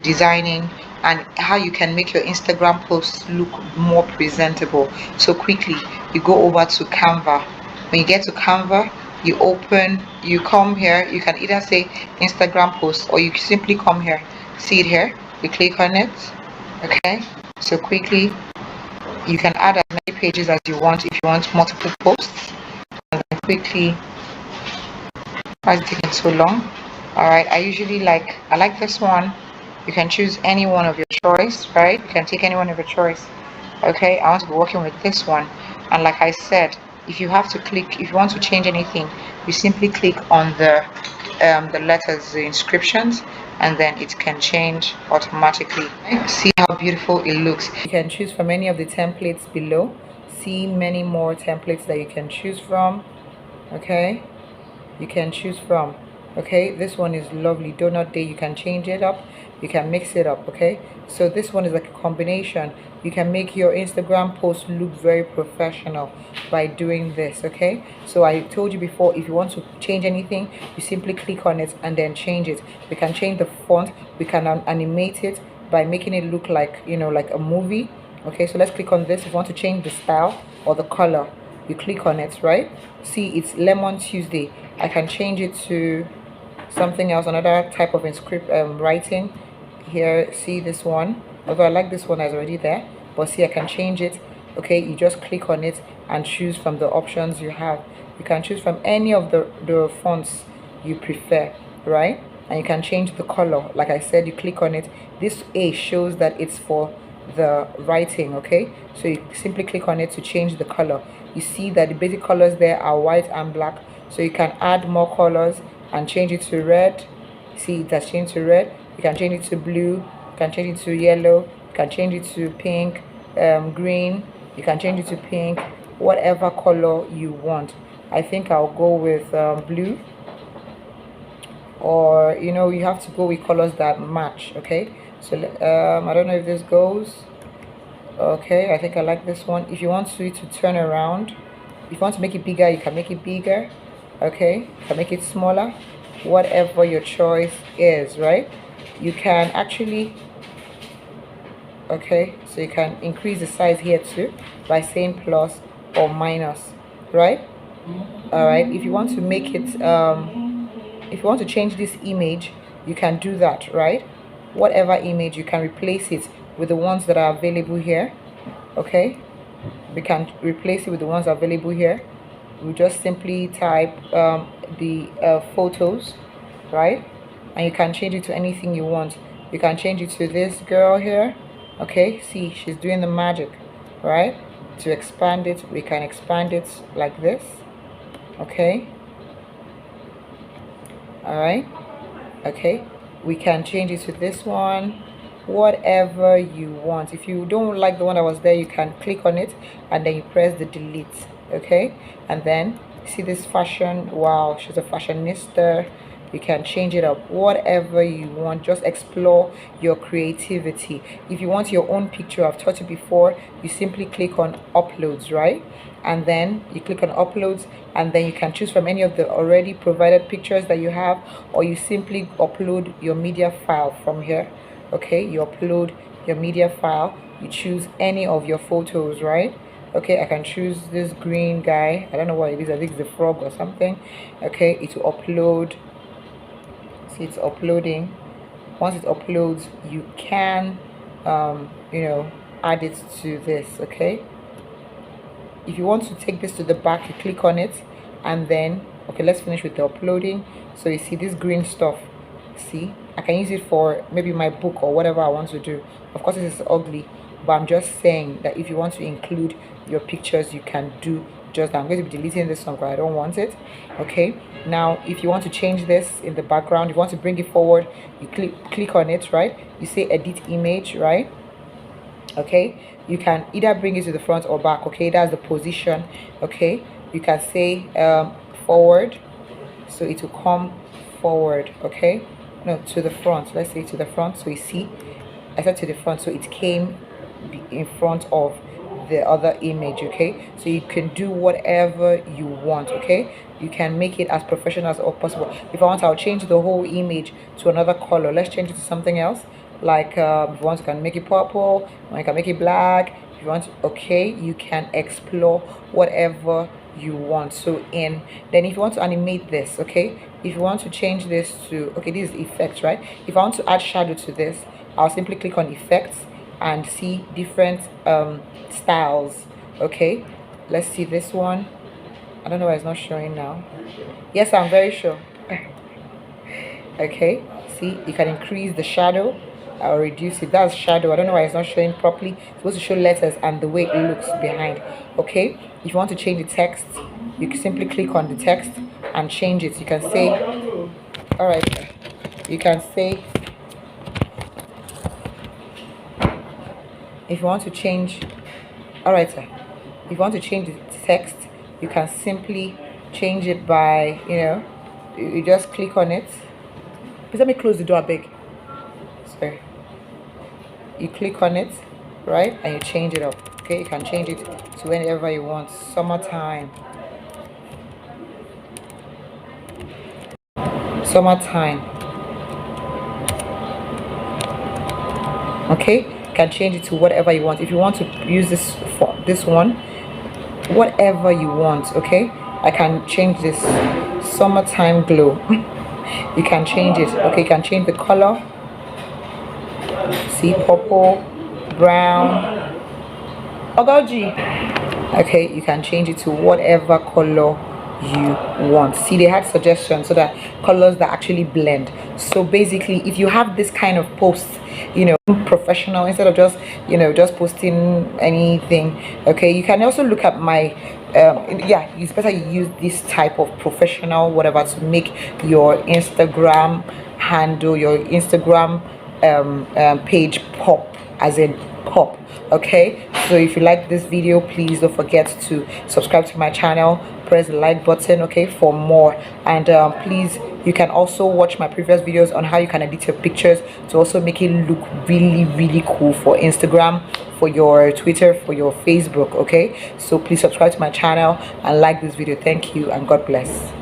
designing, and how you can make your Instagram posts look more presentable. So quickly, you go over to Canva. When you get to Canva, you come here, you can either say Instagram post, or you simply come here, see it here, you click on it. Okay, so quickly you can add as many pages as you want if you want multiple posts. And then quickly, why is it taking so long? All right, I like this one. You can choose any one of your choice, right? You can take any one of your choice. Okay, I want to be working with this one. And like I said, if you want to change anything, you simply click on the letters, the inscriptions, and then it can change automatically. See how beautiful it looks. You can choose from any of the templates below. See many more templates that you can choose from. Okay, you can choose from. Okay, this one is lovely, donut day. You can change it up, you can mix it up. Okay, so this one is like a combination. You can make your Instagram post look very professional by doing this. Okay, so I told you before, if you want to change anything, you simply click on it and then change it. We can change the font, we can animate it by making it look like, like a movie. Okay, so let's click on this. If you want to change the style or the color, you click on it, right? See, it's Lemon Tuesday. I can change it to something else, another type of writing. Here, see this one, although I like this one that's already there, but see, I can change it. Okay, you just click on it and choose from the options you have. You can choose from any of the fonts you prefer, right? And you can change the color. Like I said, you click on it. This A shows that it's for the writing. Okay, so you simply click on it to change the color. You see that the basic colors there are white and black, so you can add more colors and change it to red. See, it has changed to red. You can change it to blue, you can change it to yellow, you can change it to pink, green, you can change it to pink, whatever color you want. I think I'll go with blue, or you have to go with colors that match. Okay, so I don't know if this goes. Okay, I think I like this one. If you want to turn around, if you want to make it bigger, you can make it bigger. Okay, you can make it smaller, whatever your choice is, right? You can actually, okay, so you can increase the size here too by saying plus or minus, right? All right, if you want to make it if you want to change this image, you can do that, right? Whatever image, you can replace it with the ones that are available here. Okay, we can replace it with the ones available here. We just simply type the photos, right? And you can change it to anything you want. You can change it to this girl here. Okay, see, she's doing the magic, right? To expand it, we can expand it like this. Okay, all right. Okay, we can change it to this one, whatever you want. If you don't like the one that was there, you can click on it and then you press the delete. Okay, and then see this fashion. Wow, she's a fashionista. You can change it up, whatever you want. Just explore your creativity. If you want your own picture, I've taught you before, you simply click on uploads, right? And then you click on uploads, and then you can choose from any of the already provided pictures that you have, or you simply upload your media file from here. Okay, you upload your media file, you choose any of your photos, right? Okay, I can choose this green guy. I don't know what it is. I think it's a frog or something. Okay, it will upload. See, it's uploading. Once it uploads, you can add it to this. Okay, if you want to take this to the back, you click on it, and then okay, let's finish with the uploading. So you see this green stuff. See, I can use it for maybe my book or whatever I want to do. Of course, this is ugly, but I'm just saying that if you want to include your pictures, you can do just that. I'm going to be deleting this one because I don't want it. Okay, now if you want to change this in the background, if you want to bring it forward, you click on it, right? You say edit image, right? Okay, you can either bring it to the front or back. Okay, that's the position. Okay, you can say forward, so it will come forward. Okay, no, to the front. Let's say to the front. So you see, I said to the front, so it came in front of the other image. Okay, so you can do whatever you want. Okay, you can make it as professional as possible. If I want, I'll change the whole image to another color. Let's change it to something else. like if you want, you can make it purple, or you can make it black. If you want, okay, you can explore whatever you want. So in then, if you want to animate this, okay, if you want to change this to, okay, this is effects, right? If I want to add shadow to this, I'll simply click on effects and see different styles. Okay, let's see this one. I don't know why it's not showing now. Yes, I'm very sure. Okay, see, you can increase the shadow or reduce it. That's shadow. I don't know why it's not showing properly. It's supposed to show letters and the way it looks behind. Okay, if you want to change the text, you can simply click on the text and change it. You can say, all right, you can say, if you want to change, all right, sir, if you want to change the text, you can simply change it by, you just click on it. Please let me close the door, big. Sorry. You click on it, right, and you change it up. Okay, you can change it to whenever you want. Summertime. Summertime. Okay, you can change it to whatever you want. If you want to use this for this one, whatever you want. Okay, I can change this summertime glow. You can change it. Okay, you can change the color. See, purple, brown, ogoji. Okay, you can change it to whatever color you want. See, they had suggestions so that colors that actually blend. So basically, if you have this kind of post, professional, instead of just just posting anything, okay, you can also look at my yeah, it's better you use this type of professional whatever to make your Instagram handle, your Instagram page pop, as in pop. Okay, so if you like this video, please don't forget to subscribe to my channel, press the like button, okay, for more. And please, you can also watch my previous videos on how you can edit your pictures to also make it look really cool for Instagram, for your Twitter, for your Facebook. Okay, so please subscribe to my channel and like this video. Thank you and God bless.